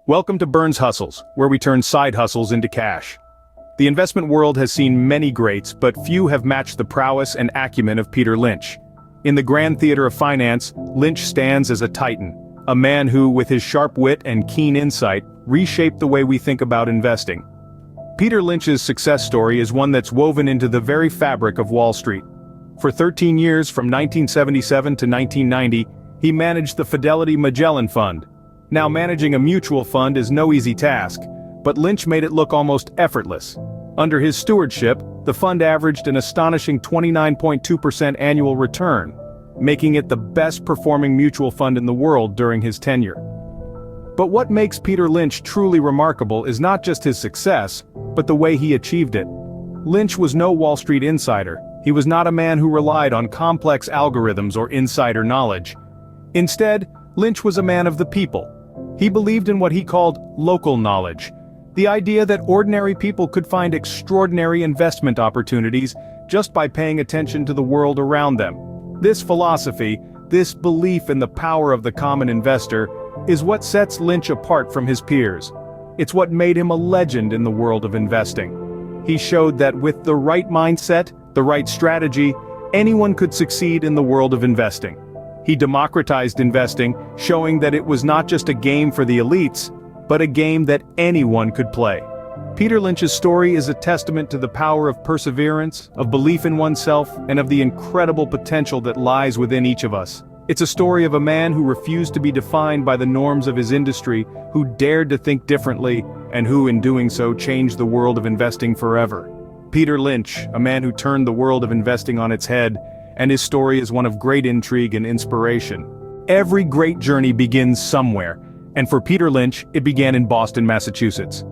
Welcome to Burns Hustles, where we turn side hustles into cash. The investment world has seen many greats, but few have matched the prowess and acumen of Peter Lynch. In the grand theater of finance, Lynch stands as a titan, a man who, with his sharp wit and keen insight, reshaped the way we think about investing. Peter Lynch's success story is one that's woven into the very fabric of Wall Street. For 13 years, from 1977 to 1990, he managed the Fidelity Magellan Fund. Now, managing a mutual fund is no easy task, but Lynch made it look almost effortless. Under his stewardship, the fund averaged an astonishing 29.2% annual return, making it the best-performing mutual fund in the world during his tenure. But what makes Peter Lynch truly remarkable is not just his success, but the way he achieved it. Lynch was no Wall Street insider. He was not a man who relied on complex algorithms or insider knowledge. Instead, Lynch was a man of the people. He believed in what he called local knowledge, the idea that ordinary people could find extraordinary investment opportunities just by paying attention to the world around them. This philosophy, this belief in the power of the common investor, is what sets Lynch apart from his peers. It's what made him a legend in the world of investing. He showed that with the right mindset, the right strategy, anyone could succeed in the world of investing. He democratized investing, showing that it was not just a game for the elites, but a game that anyone could play. Peter Lynch's story is a testament to the power of perseverance, of belief in oneself, and of the incredible potential that lies within each of us. It's a story of a man who refused to be defined by the norms of his industry, who dared to think differently, and who, in doing so, changed the world of investing forever. Peter Lynch, a man who turned the world of investing on its head, and his story is one of great intrigue and inspiration. Every great journey begins somewhere, and for Peter Lynch, it began in Boston, Massachusetts.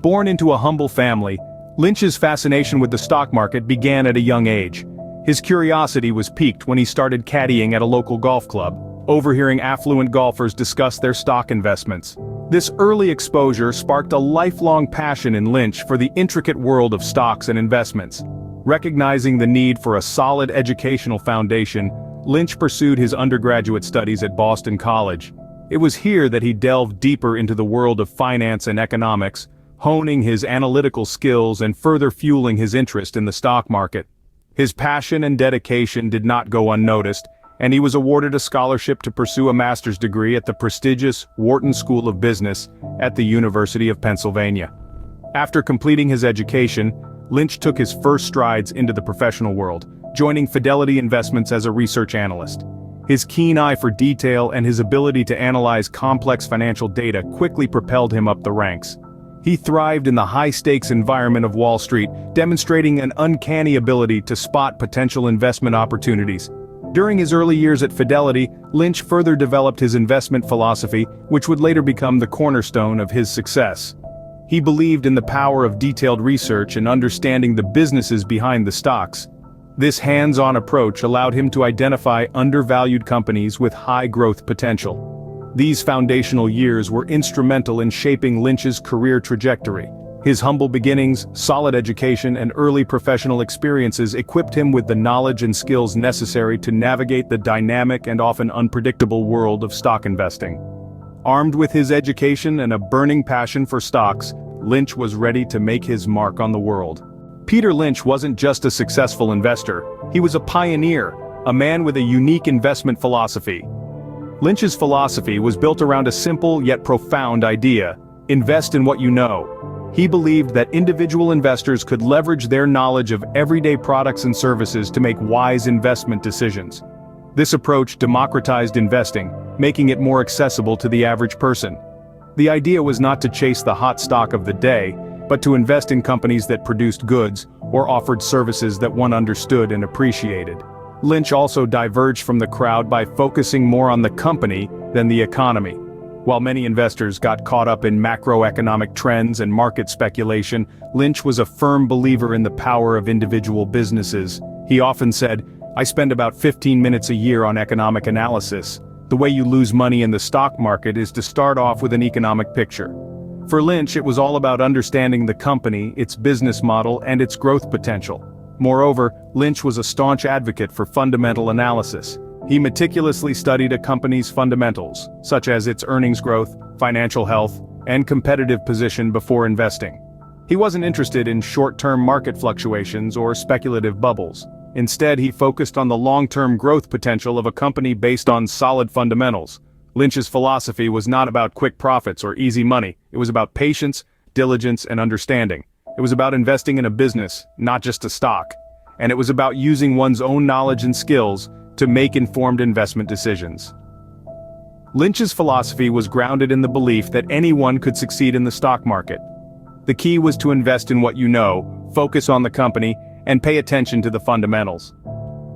Born into a humble family, Lynch's fascination with the stock market began at a young age. His curiosity was piqued when he started caddying at a local golf club, overhearing affluent golfers discuss their stock investments. This early exposure sparked a lifelong passion in Lynch for the intricate world of stocks and investments. Recognizing the need for a solid educational foundation, Lynch pursued his undergraduate studies at Boston College. It was here that he delved deeper into the world of finance and economics, honing his analytical skills and further fueling his interest in the stock market. His passion and dedication did not go unnoticed, and he was awarded a scholarship to pursue a master's degree at the prestigious Wharton School of Business at the University of Pennsylvania. After completing his education, Lynch took his first strides into the professional world, joining Fidelity Investments as a research analyst. His keen eye for detail and his ability to analyze complex financial data quickly propelled him up the ranks. He thrived in the high-stakes environment of Wall Street, demonstrating an uncanny ability to spot potential investment opportunities. During his early years at Fidelity, Lynch further developed his investment philosophy, which would later become the cornerstone of his success. He believed in the power of detailed research and understanding the businesses behind the stocks. This hands-on approach allowed him to identify undervalued companies with high growth potential. These foundational years were instrumental in shaping Lynch's career trajectory. His humble beginnings, solid education, and early professional experiences equipped him with the knowledge and skills necessary to navigate the dynamic and often unpredictable world of stock investing. Armed with his education and a burning passion for stocks, Lynch was ready to make his mark on the world. Peter Lynch wasn't just a successful investor, he was a pioneer, a man with a unique investment philosophy. Lynch's philosophy was built around a simple yet profound idea: invest in what you know. He believed that individual investors could leverage their knowledge of everyday products and services to make wise investment decisions. This approach democratized investing, making it more accessible to the average person. The idea was not to chase the hot stock of the day, but to invest in companies that produced goods or offered services that one understood and appreciated. Lynch also diverged from the crowd by focusing more on the company than the economy. While many investors got caught up in macroeconomic trends and market speculation, Lynch was a firm believer in the power of individual businesses. He often said, "I spend about 15 minutes a year on economic analysis. The way you lose money in the stock market is to start off with an economic picture." For Lynch, it was all about understanding the company, its business model, and its growth potential. Moreover, Lynch was a staunch advocate for fundamental analysis. He meticulously studied a company's fundamentals, such as its earnings growth, financial health, and competitive position before investing. He wasn't interested in short-term market fluctuations or speculative bubbles. Instead, he focused on the long-term growth potential of a company based on solid fundamentals. Lynch's philosophy was not about quick profits or easy money. It was about patience, diligence, and understanding. It was about investing in a business, not just a stock. And it was about using one's own knowledge and skills to make informed investment decisions. Lynch's philosophy was grounded in the belief that anyone could succeed in the stock market. The key was to invest in what you know, focus on the company, and pay attention to the fundamentals.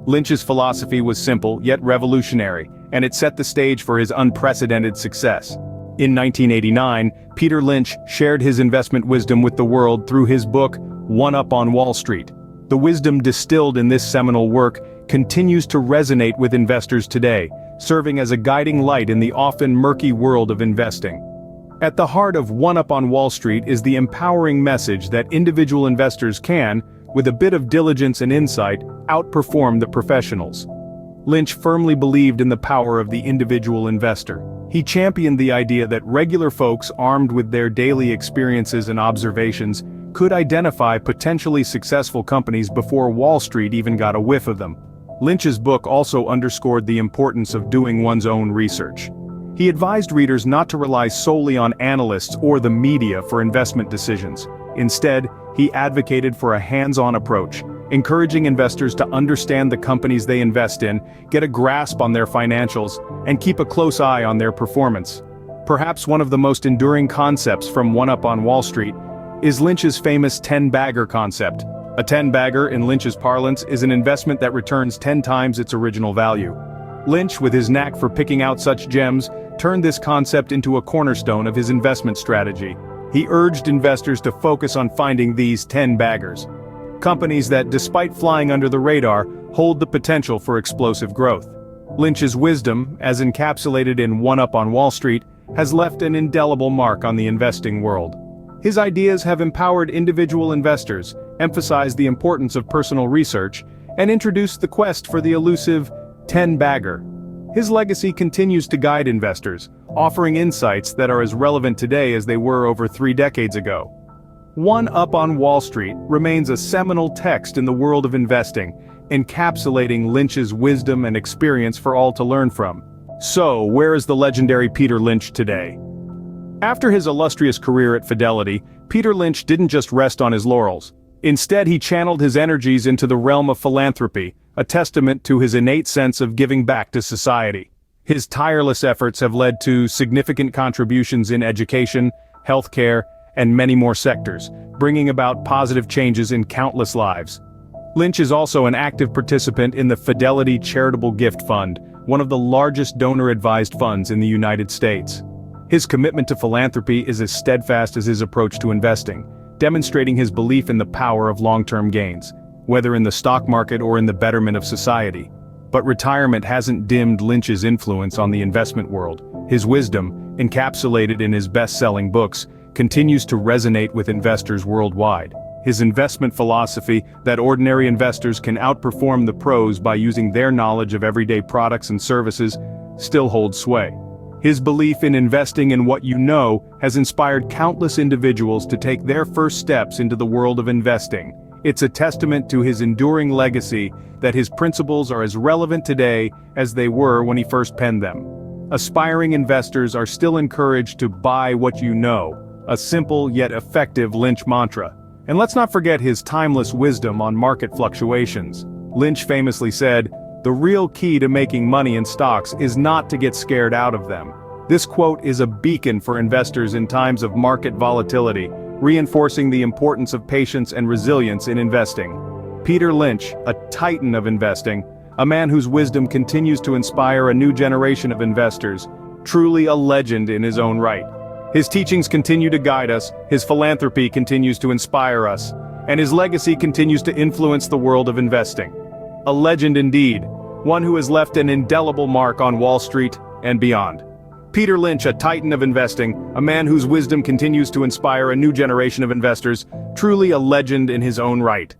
Lynch's philosophy was simple yet revolutionary, and it set the stage for his unprecedented success. In 1989, Peter Lynch shared his investment wisdom with the world through his book, One Up on Wall Street. The wisdom distilled in this seminal work continues to resonate with investors today, serving as a guiding light in the often murky world of investing. At the heart of One Up on Wall Street is the empowering message that individual investors can, with a bit of diligence and insight, outperform the professionals. Lynch firmly believed in the power of the individual investor. He championed the idea that regular folks armed with their daily experiences and observations could identify potentially successful companies before Wall Street even got a whiff of them. Lynch's book also underscored the importance of doing one's own research. He advised readers not to rely solely on analysts or the media for investment decisions. Instead, he advocated for a hands-on approach, encouraging investors to understand the companies they invest in, get a grasp on their financials, and keep a close eye on their performance. Perhaps one of the most enduring concepts from One Up on Wall Street is Lynch's famous 10-bagger concept. A 10-bagger, in Lynch's parlance, is an investment that returns 10 times its original value. Lynch, with his knack for picking out such gems, turned this concept into a cornerstone of his investment strategy. He urged investors to focus on finding these 10 baggers. Companies that, despite flying under the radar, hold the potential for explosive growth. Lynch's wisdom, as encapsulated in One Up on Wall Street, has left an indelible mark on the investing world. His ideas have empowered individual investors, emphasized the importance of personal research, and introduced the quest for the elusive 10-bagger. His legacy continues to guide investors, offering insights that are as relevant today as they were over 3 decades ago. One Up on Wall Street remains a seminal text in the world of investing, encapsulating Lynch's wisdom and experience for all to learn from. So, where is the legendary Peter Lynch today? After his illustrious career at Fidelity, Peter Lynch didn't just rest on his laurels. Instead, he channeled his energies into the realm of philanthropy, a testament to his innate sense of giving back to society. His tireless efforts have led to significant contributions in education, healthcare, and many more sectors, bringing about positive changes in countless lives. Lynch is also an active participant in the Fidelity Charitable Gift Fund, one of the largest donor-advised funds in the United States. His commitment to philanthropy is as steadfast as his approach to investing, demonstrating his belief in the power of long-term gains, whether in the stock market or in the betterment of society. But retirement hasn't dimmed Lynch's influence on the investment world. His wisdom, encapsulated in his best-selling books, continues to resonate with investors worldwide. His investment philosophy, that ordinary investors can outperform the pros by using their knowledge of everyday products and services, still holds sway. His belief in investing in what you know has inspired countless individuals to take their first steps into the world of investing. It's a testament to his enduring legacy that his principles are as relevant today as they were when he first penned them. Aspiring investors are still encouraged to buy what you know, a simple yet effective Lynch mantra. And let's not forget his timeless wisdom on market fluctuations. Lynch famously said, "The real key to making money in stocks is not to get scared out of them." This quote is a beacon for investors in times of market volatility, reinforcing the importance of patience and resilience in investing. Peter Lynch, a titan of investing, a man whose wisdom continues to inspire a new generation of investors, truly a legend in his own right. His teachings continue to guide us, his philanthropy continues to inspire us, and his legacy continues to influence the world of investing. A legend indeed, one who has left an indelible mark on Wall Street and beyond. Peter Lynch, a titan of investing, a man whose wisdom continues to inspire a new generation of investors, truly a legend in his own right.